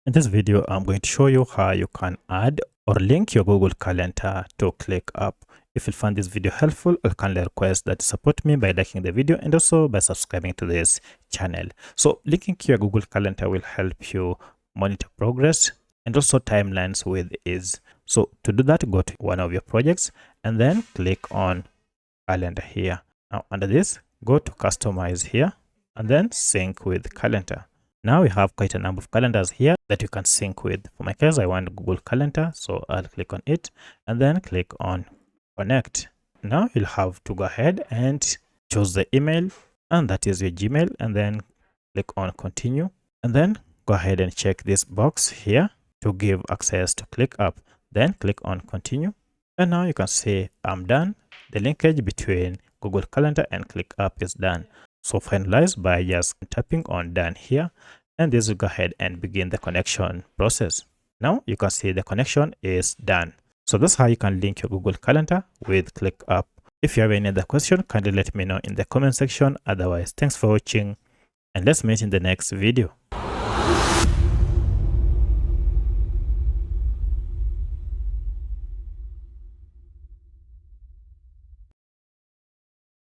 In this video, I'm going to show you how you can add or link your Google Calendar to ClickUp. If you find this video helpful, I kindly request that you support me by liking the video and also by subscribing to this channel. So linking to your Google Calendar will help you monitor progress and also timelines with ease. So to do that, go to one of your projects and then click on Calendar here. Now under this, go to Customize here and then Sync with Calendar. Now we have quite a number of calendars here that you can sync with. For my case, I want Google Calendar, so I'll click on it and then click on Connect. Now you'll have to go ahead and choose the email, and that is your Gmail, and then click on Continue, and then go ahead and check this box here to give access to ClickUp. Then click on Continue, and now you can see I'm done. The linkage between Google Calendar and ClickUp is done. So finalize by just tapping on Done here, and this will go ahead and begin the connection process. Now you can see the connection is done. So that's how you can link your Google Calendar with ClickUp. If you have any other question, kindly let me know in the comment section. Otherwise, thanks for watching and let's meet in the next video.